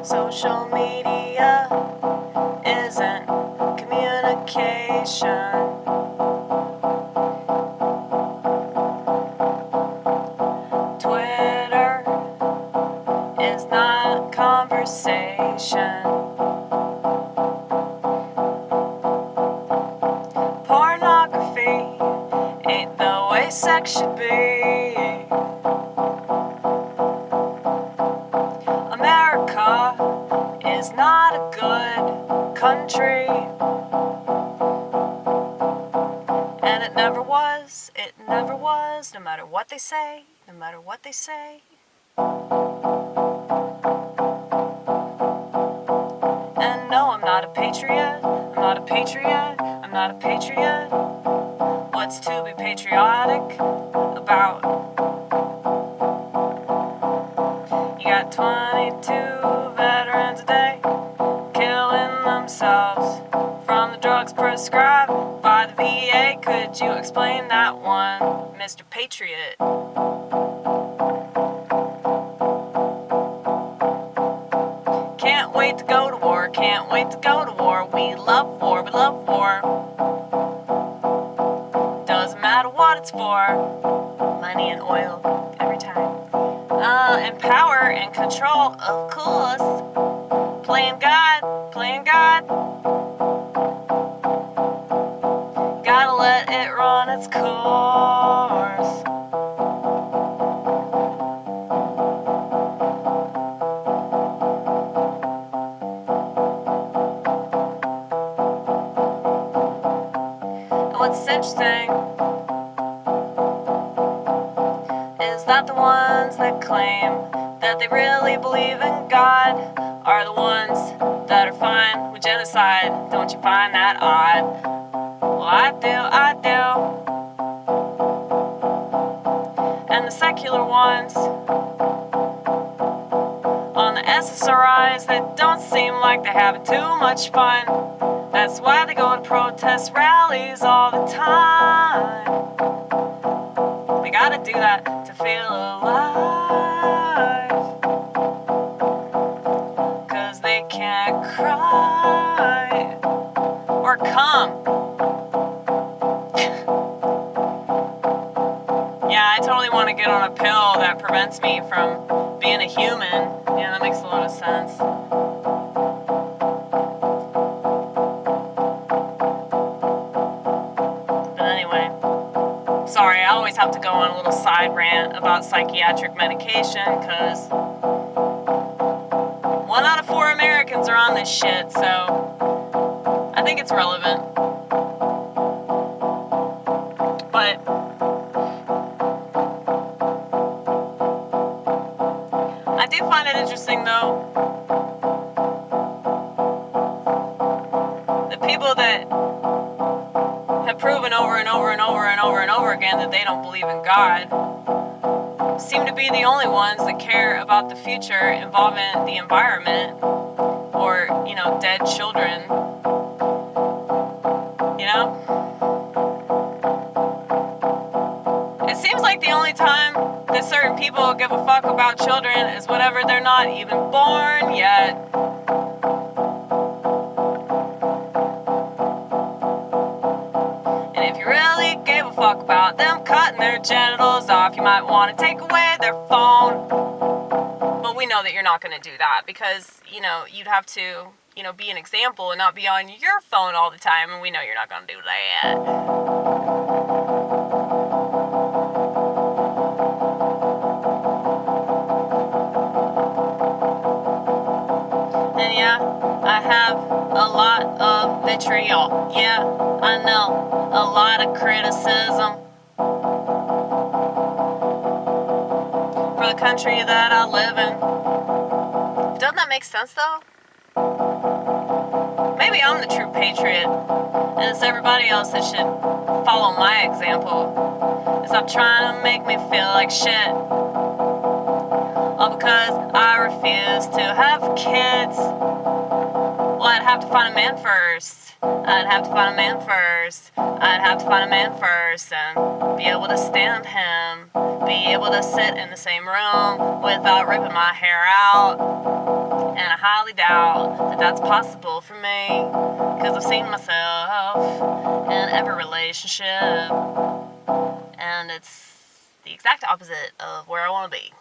Social media isn't communication. Twitter is not conversation. Pornography ain't the way sex should be. America is not a good country. And it never was, no matter what they say, no matter what they say. And no, I'm not a patriot, I'm not a patriot, I'm not a patriot. What's to be patriotic about? You got 22 veterans a day killing themselves from the drugs prescribed by the VA. Could you explain that one, Mr. Patriot? Can't wait to go to war, can't wait to go to war. We love war, we love war. Doesn't matter what it's for. Money and oil, every time. And power and control, of course. Playing God, playing God. Gotta let it run its course. And what's interesting is that the ones that claim that they really believe in God are the ones that are fine with genocide. Don't you find that odd? Well, I do. And the secular ones on the SSRIs that don't seem like they're having too much fun. That's why they go to protest rallies all the time. They gotta do that to feel alive. 'Cause they can't cry or come. Yeah, I totally want to get on a pill that prevents me from being a human. Yeah, that makes a lot of sense. But anyway, sorry, I always have to go on a little side rant about psychiatric medication, because 1 out of 4 Americans are on this shit, so I think it's relevant. But I do find it interesting, though, the people that have proven over and over and over and over and over again that they don't believe in God seem to be the only ones that care about the future involving the environment or, dead children. It seems like the only time that certain people give a fuck about children is whenever they're not even born yet. And if you really gave a fuck about them cutting their genitals off, you might want to take away their phone. But we know that you're not going to do that because, you'd have to, be an example and not be on your phone all the time, and we know you're not going to do that. And yeah, I have a lot of vitriol. Yeah, I know, a lot of criticism for the country that I live in. Doesn't that make sense, though? Maybe I'm the true patriot, and it's everybody else that should follow my example. Stop trying to make me feel like shit. All because I refuse to have kids. Well, I'd have to find a man first. I'd have to find a man first. I'd have to find a man first and be able to stand him. Be able to sit in the same room without ripping my hair out. And I highly doubt that that's possible for me, because I've seen myself in every relationship, and it's the exact opposite of where I want to be.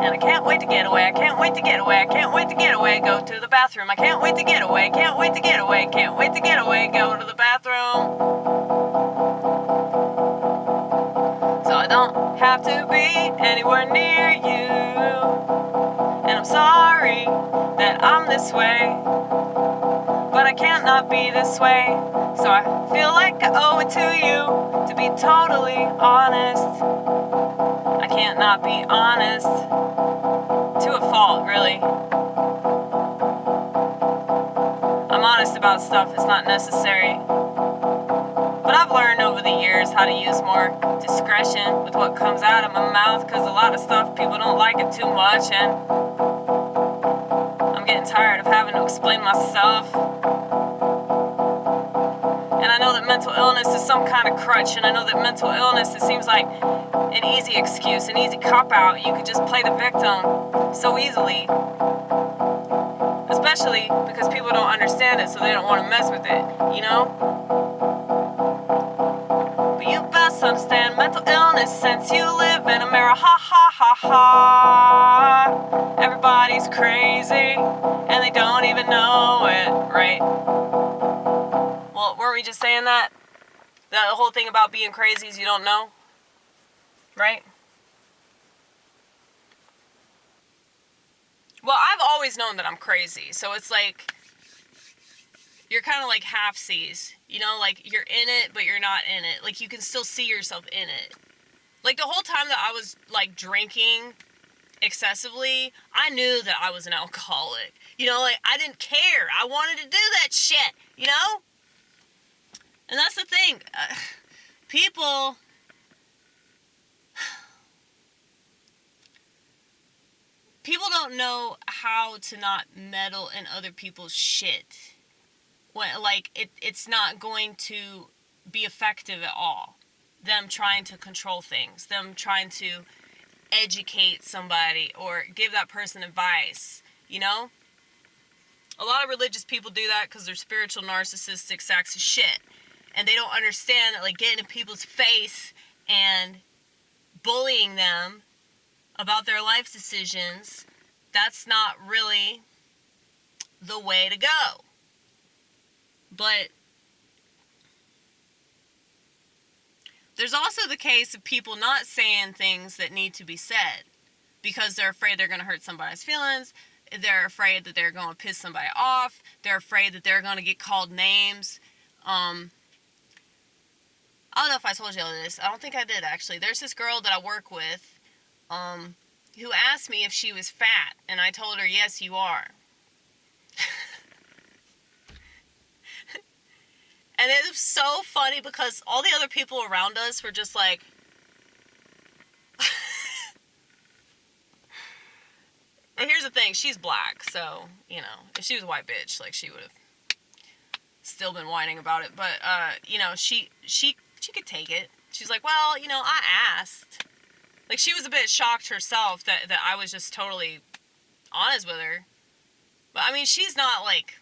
And I can't wait to get away, I can't wait to get away, I can't wait to get away, go to the bathroom, I can't wait to get away, can't wait to get away, can't wait to get away, go to the bathroom. So I don't have to be anywhere near you. And I'm sorry that I'm this way, but I can't not be this way. So I feel like I owe it to you to be totally honest. I can't not be honest. To a fault, really. I'm honest about stuff that's not necessary. But I've learned over the years how to use more discretion with what comes out of my mouth, because a lot of stuff people don't like it too much, and I'm getting tired of having to explain myself. And I know that mental illness is some kind of crutch, and I know that mental illness, it seems like an easy excuse, an easy cop-out. You could just play the victim so easily. Especially because people don't understand it, so they don't want to mess with it, you know? But you best understand mental illness since you live in America, ha ha ha ha. Everybody's crazy, and they don't even know it, right? Well, weren't we just saying that? The whole thing about being crazy is you don't know, right? Well, I've always known that I'm crazy, so it's like, you're kind of like half-seas, you know, like, you're in it, but you're not in it, like, you can still see yourself in it. Like, the whole time that I was, like, drinking excessively, I knew that I was an alcoholic, you know, like, I didn't care, I wanted to do that shit, you know? And that's the thing, people don't know how to not meddle in other people's shit. When, like, it's not going to be effective at all. Them trying to control things, them trying to educate somebody or give that person advice, you know? A lot of religious people do that because they're spiritual, narcissistic sacks of shit. And they don't understand that, like, getting in people's face and bullying them about their life decisions, that's not really the way to go. But there's also the case of people not saying things that need to be said because they're afraid they're going to hurt somebody's feelings. They're afraid that they're going to piss somebody off. They're afraid that they're going to get called names. I don't know if I told you all this. I don't think I did, actually. There's this girl that I work with who asked me if she was fat, and I told her, yes, you are. And it was so funny because all the other people around us were just like, and here's the thing, she's black, so, you know, if she was a white bitch, like, she would have still been whining about it, but, you know, she could take it. She's like, well, you know, I asked. Like, she was a bit shocked herself that I was just totally honest with her. But, I mean, she's not, like,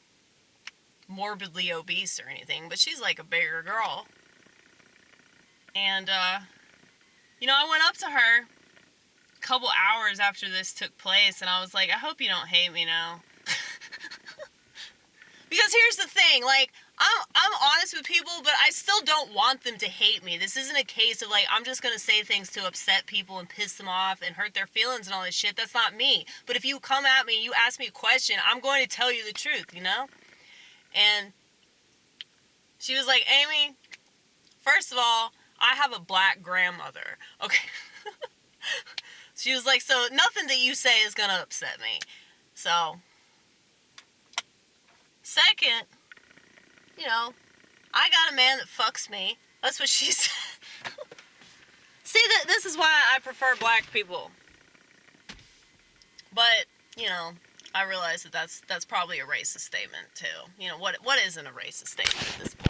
morbidly obese or anything, but she's, like, a bigger girl. And, you know, I went up to her a couple hours after this took place, and I was like, I hope you don't hate me now. Because here's the thing, like, I'm honest with people, but I still don't want them to hate me. This isn't a case of, like, I'm just going to say things to upset people and piss them off and hurt their feelings and all this shit. That's not me. But if you come at me, you ask me a question, I'm going to tell you the truth, you know? And she was like, Amy, first of all, I have a black grandmother, okay? She was like, so nothing that you say is going to upset me. So, second, you know, I got a man that fucks me. That's what she said. See, this is why I prefer black people. But, you know, I realize that that's probably a racist statement too. You know, what isn't a racist statement at this point?